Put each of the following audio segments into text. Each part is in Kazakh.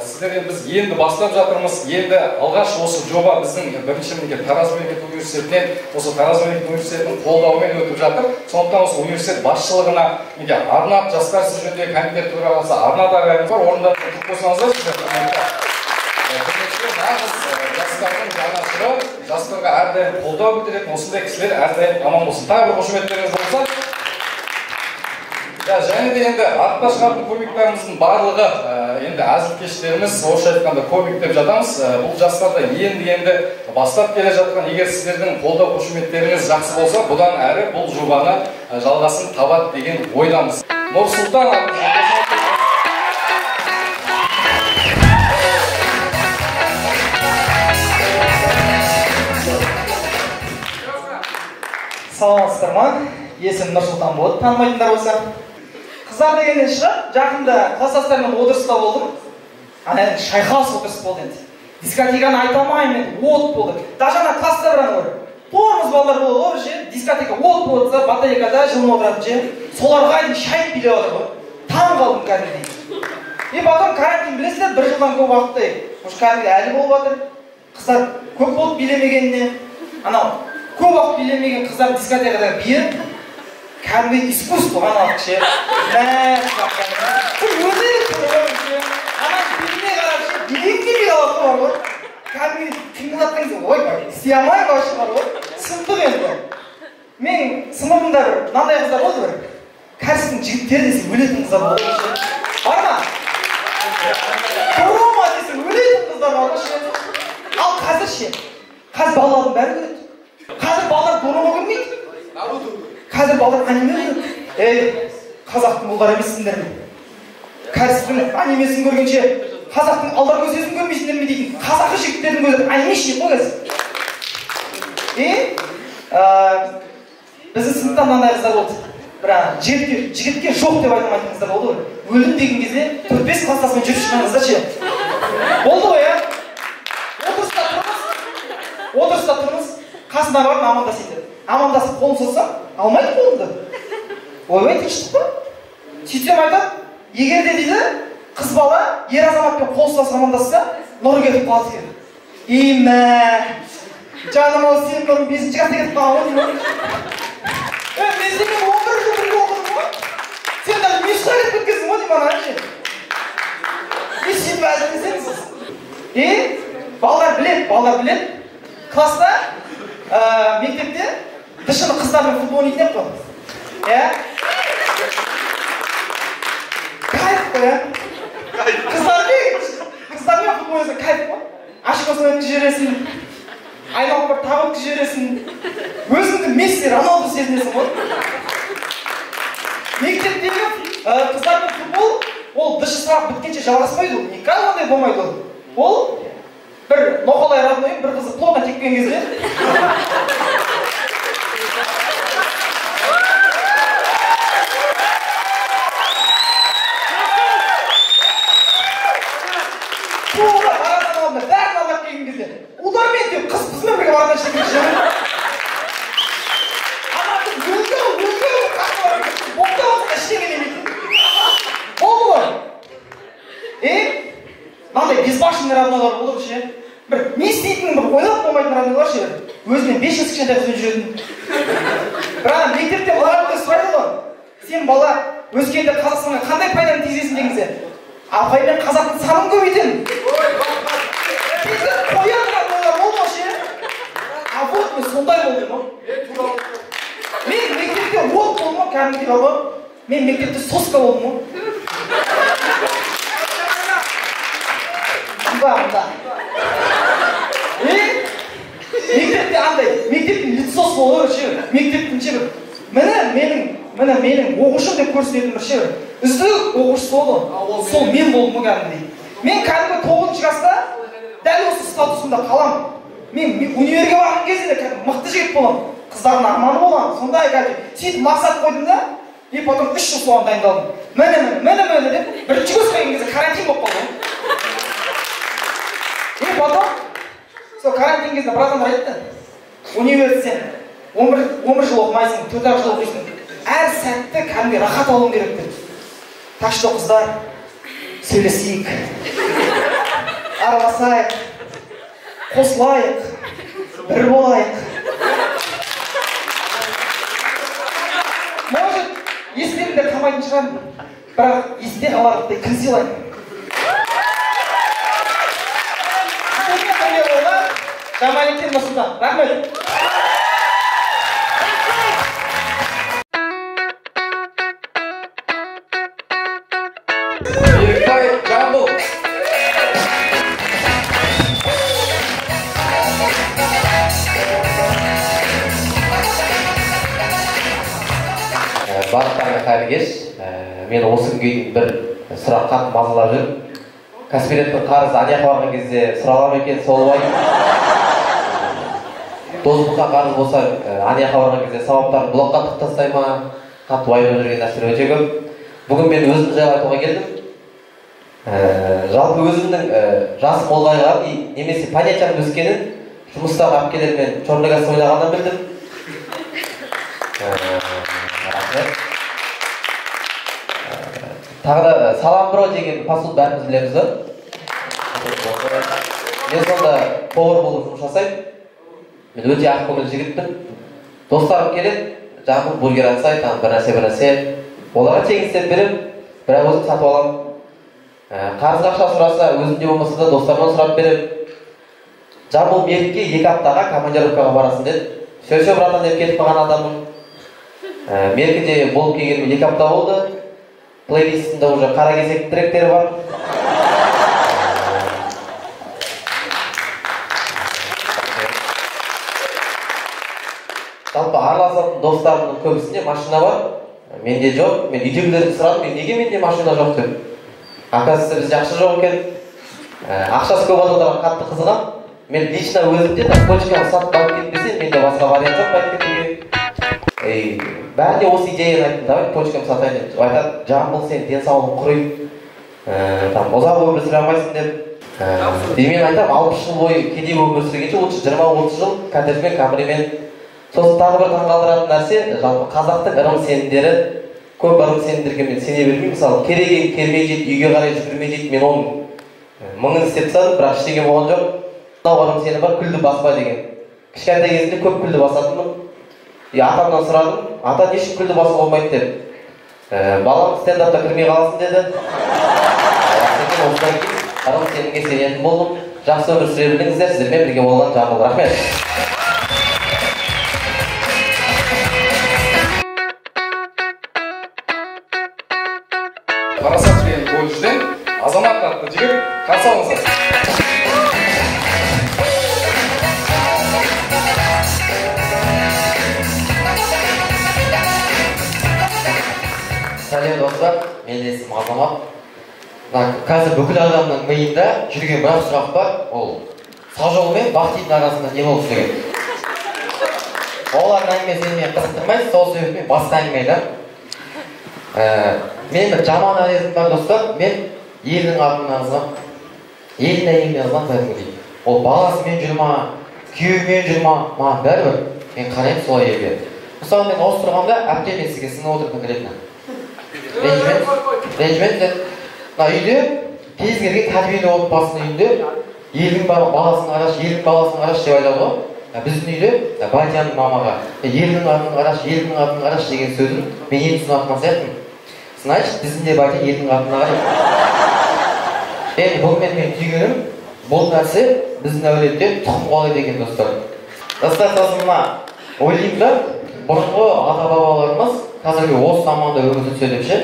Сіздерден біз енді бастап жатырмыз. Енді алғаш осы жоба біздің бірінші мемлекет Тараз мемлекеттік университетінен, осы Тараз мемлекеттік университетінің қолдауымен өтіп жатыр. Сондықтан осы университет басшылығына арнап, жастар ісі жөніндегі комитет төрағасы Арнат ағайымыз бар. Орында тұрып қойсаңыздар жастардың жанашыры, жастарға әрдайым қолдау білдіретін осындай кісілер әрдайым аман болсын. Тағы бір қошеметтеріңіз болса. Және де енді артқа шығатын комиктеріміздің барлығы енді әзілкештеріміз, орысша айтқанда комик деп жатамыз. Бұл жастарда енді бастап келе жатқан, егер сіздердің қолдау қошеметтеріңіз жақсы болса, бұдан әрі бұл жобаны жалғасын табады деген ойдамыз. Нұрсұлтан саламатсыздар ма? Есім Нұрсұлтан болады, танымайтындар болса. Қыздар дегеннен шығып, жақында класстастармен отырыста болдым. Ана шайқас отырыс болды енді. Дискотеканы айта алмаймын, от болды. Даже ана класста бір ана бар. Тормыз балалар болды ғой, же дискотека от болса, батарейкада жылын отырады же. Соларға дейін шай билеп отыр ғой. Таң қалдым кәдімгідей. И потом карантин білесіздер, бір жылдан көп уақыттай. Уж кәдімгі әлі болып жатыр. Қыздар көп болып билемегеніне, анау көп уақыт билемеген қыздар дискотекада биі. Кәдімгі искусство аналық ше. Билеңге бил алады бар ғой. Кәдімгі қимылдаттыңыз, ой, істей алмай башы бар ғой. Сындық енді. Мен сыныбымда бір, мынандай қыздар болды бір. Кәрістің жігіттері десе өлетін қыздар болды ше. Бар ма? Тома десе өлетін қыздар бар ше. Ал қазір ше. Қазір балалардың бәрі өледі. Қазір балалар дорома көрмейді. Қазір балалар аниме көреді. Қазақтың ұлдары емессіңдер ме? Кәрістің анимесін көргенше қазақтың алдар көзесін көрмейсіңдер ме дейтін. Қазақы жігіттердің көзі аниме ішіне қой қазір. Біздің сыныпта мынандай қыздар болды. Бірақ жігітке жоқ деп айтамайтын қыздар болды ғой. Өлдім деген кезде 4-5 кластасымен жүріп шыққан қыздар ше. Болды ғой я. Отырыста тұрмыз. Қасына барып амандасайды. Амандасып қолын созсам, алмайды қолымды. Ойбай тыныштық па? Сөйтсем айтады, егер де дейді, қыз бала ер азаматпен қол ұстасып амандасса, нұры кетіп қалады екен. Жаным ау сен нұрың 5-ші класста кетіп қалған ғой. Мен сенен 11 жыл бірге оқыдым ғой. Сен даже мешқа кетіп кеткенсің ғой деймін ана ше. Сен әзілдесеңіз. Балалар біледі. Класста, мектепте дышыны қыздармен футбол ойнайтын ек қой. Кайф қой, қыздармен футбол ойнаса кайф қой. Ашықасын өткізіп жібересің, айналып бір тағы өткізіп жібересің. Өзіңді Месси, Роналду сезінесің ғой. Мектептегі қыздармен футбол, ол дышы сабақ біткенше жалғаспайды ол. Никогда ондай болмайды ол. Ол бір ноқалай родной, бір қызы плотно теккен кезде тура барадан алдында бәрін алдап келген кезде удармен деп қыз қызмен бірге барадан шеккен жері анардың өлді боқта болса ештеңе демейді. Болды ғой. Мынандай безбашенный равнолар болды ше. Бір не істейтінін бір ойлап болмайтын равнолар ше. Өзінен 5 жас кішкентай қызбен жүретін. Бірақ мектепте балалар сұрайды ғой. Сен бала өскенде Қазақстанға қандай пайданы тигізесің деген кезде. Апаймен қазақтың санын көбейтемін. Қоян равнолар болды ше. А вот мен сондай болдым ғой. Мен мектепте от болдым ғой кәдімгідей ғой. Мен мектепте соска болдым ғой. Мында. Мектепте андай, мектептің лицосы болу ше. Мектептің ше бір. Міне менің оқушым деп көрсететін бір ше бір. Үздік оқушысы болды. Сол мен болдым ғой кәдімгідей. Мен кәдімгі 9-ші класста дәл осы статусымда қаламын. Мен универге барған кезде де мықты жігіт боламын. Қыздардың арманы боламын. Сондай кәдімгі. Сөйтіп мақсат қойдым да, и потом 3 жыл соған дайындалдым. Міне деп бірінші курсқа келген кезде карантин болып қалды. И потом, сол карантин кезінде бір адамдар айтты, университет 11 жыл оқымайсың, 4 жыл оқисың, әр сәтті кәдімгі рахат алуың керек деп. Так что, қыздар, сөйлесейік, араласайық, қосылайық, бір болайық. Может, естеріңде қалмайтын шығар, бірақ есте қаларлықтай күн сыйлайық. Жамаликен Нұрсұлтан, рахмет. Ерікбай Жамбыл. Барлықтарына қайырлы кеш. Мен осы күнге дейін бір сұрақ қатты мазалап жүрмін. Каспиреттің қарызы Анияқа барған кезде сұралам екен, сол ғой. Досбұлқа қарыз болса, Анияқа барған кезде сауаптарын блокқа тық тастай ма? Қатты уайымдап жүрген нәрселер өте көп. Бүгін мен өзім жайлы айтуға келдім. Жалпы өзімнің жасым ұлғайған немесе понятиям өскенін жұмыстағы әпкелермен черный газ ойнағаннан білдім. Тағы да салам бро деген посуд бәріміз білеміз да. Мен сонда повар болып жұмыс жасаймын. Мен өте ақкөңіл жігітпін. Достарым келеді, Жамбыл бургер атсай, бір нәрсе. Оларға тегін істеп беремін, бірақ өзім сатып аламын. Қарыз ақша сұраса, өзімде болмаса да достарымнан сұрап беремін. Жамбыл Мерікке 2 аптаға командировкаға барасың деді. Сөйтсе братан деп кетіп қалған адаммын. Меркеде болып келгеніме 2 апта болды. Плейлистінде уже қара кесек тректері бар. Жалпы араласатын достарымның көбісінде машина бар. Менде жоқ. Мен үйдегілерді сұрадым, неге менде машина жоқ деп. Оказывается, бізде ақша жоқ екен. Ақшасы көп адамдарға қатты қызығам. Мен лично өзімде почканы сатып алып кетпесем, менде басқа вариант жоқ айтып кетуге. Бәріне осы идеяны айттым, давай почканы сатайын деп. Айтады, Жамбыл сен денсаулығың құрайды. Ұзақ өмір сүре алмайсың деп. Мен айтам, 60 жыл бойы кедей өмір сүргенше, 20-30 жыл катермен, камримен. Сосын тағы бір таңғалдыратын нәрсе, жалпы қазақтың ырым сенімдері, көп ырым сенімдерге мен сене бермеймін. Мысалы, кереген келмей жейді, үйге қарай жүгірмей жейді, мен оның мыңын істеп тастадым, бірақ ештеңе болған жоқ. Мынау ырым сенім бар, күлді баспа деген. Кішкентай кезімде көп күлді басатынмын. Атамнан сұрадым, ата не үшін күлді басуға болмайды деп. Балам стендапта кірмей қаласың деді. Осыдан кейін ырым сенімге сенетін болдым. Жақсы өмір сүре біліңіздер, сіздермен бірге болған Жамбыл. Рахмет. Парасат деген колледжден Азамат атты жігіт қарсы алыңыздар. Сәлем достар, менің есімім Азамат. Қазір бүкіл адамның миында жүрген бір сұрақ бар, ол сау жол мен бақыт арасында не болып деген. Олардың әңгімесі мені қызықтырмайды, сол себептен басқа әңгіме да. Мен бір жаман әдетім бар достар, мен елдің артынан ызғам, елдің әйеліне ызғам кәдімгідей. Ол баласымен жүр ма, күйеуімен жүр ма, маған бәрібір. Мен қараймын солай елге. Мысалы мен осы тұрғанда әпкем мен сізге сынып отырып кіретінім. Ренжімент. Үйде кез келген тәрбиелі отбасының үйінде елдің баласын қараш деп айтады ғой. Біздің үйде Батяның мамаға елдің атын қараш деген сөзін мен енді түсінатқан сияқтымын. Значит, біздің де Батя елдің артына қарайды. Бүгін мен түйгенім, бұл нәрсе біздің әулетте тұқым қуалайды екен достар. Достар, сосын ойлаймын да, бұрынғы ата-бабаларымыз қазіргі осы заманда өмір сүрсе деп ше,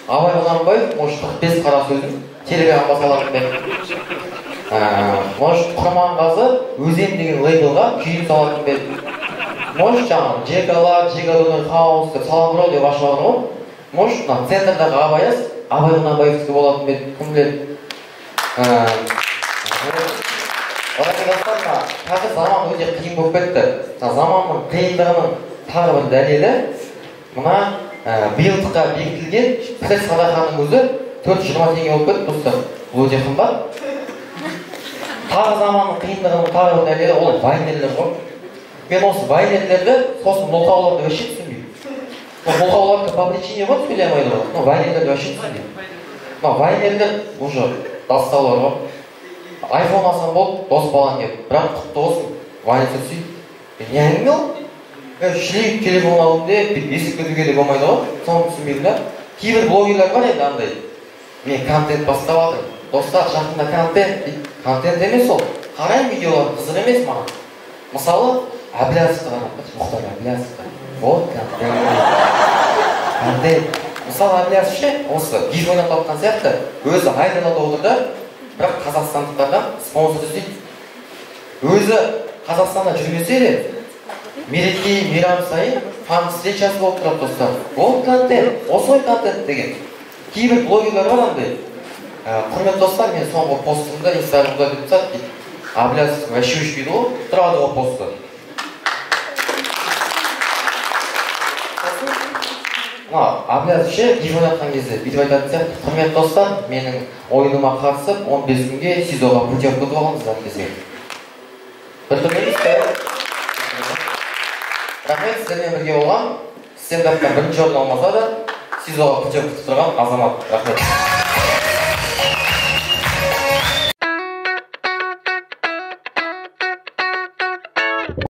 Абай Құнанбаев 45 қара сөзін телеграмма басаларын бер. Может, Құрманғазы өзен деген лейблға күйін салатын бер. Может, жаңағы Жекалар, Жекадоны, Хаус деп саламбырау деп ашылған ғой. Может, центрдағы Абаяз, Абай Құнанбаевскі болатын бер, кім біледі. Одан достар, қазір заман өте қиын болып кетті. Заманның қиындығының тағы бір дәлелі, мына биылдыққа бекітілген піс садақаның өзі 420 теңге болып кетті достар. Бұл өте қымбат. Тағы заманның қиындығының тағы бір дәлелі ол вайнерлер ғой. Мен осы вайнерлерді сосын мылқауларды өшіп түсінбеймін. бұл қаулатқа по причине вот сөйлей алмайды ғой. Ну, вайнерлерді вообще түсінбейді. Вайнерлер уже дастаулар ғой. Айфон алсам болды, дос балаң келіп, бірақ құтты болсын, вайнер түсейді. Не әңгіме ол? Шлейіп телефон алым деп, есік көтуге де болмайды ғой, соны түсінбейді да. Кейбір блогерлер бар енді андай. Мен контент бастап жатырмын. Достар, жақында контент дейді. Контент емес ол. Қарайым видеолар қызық емес маған. Мысалы, Әблязовты қарап, Мұхтар Әблязовты. Вот контент. Мысалы, Әблязов ше, осы гиф ойнап тапқан сияқты, өзі айдалада отырды, бірақ қазақстандықтардан спонсор іздейді. Өзі Қазақстанда жүрмесе де, мереке, мейрам сайын фан встречасы болып тұрады достар. Ол контент, осылай контент деген. Кейбір блогерлер бар андай. Құрметті достар, мен соңғы постымда Инстаграмда деп тұрсады дейді. Әблязов вообще өшпейді ғой, тұрады ғой посты. Әблязов ше, гиф ойнатқан кезде бүйтіп айтатын сияқты. Құрметті достар, менің ойыныма қатысып 15 күнге СИЗОға путевка ұтып алыңыздар десең. Бір түрмелейсіз бе? Рахмет, сіздермен бірге болған, стендапта бірінші орын алмаса да, СИЗОға путевка ұтып тұрған азамат. Рахмет.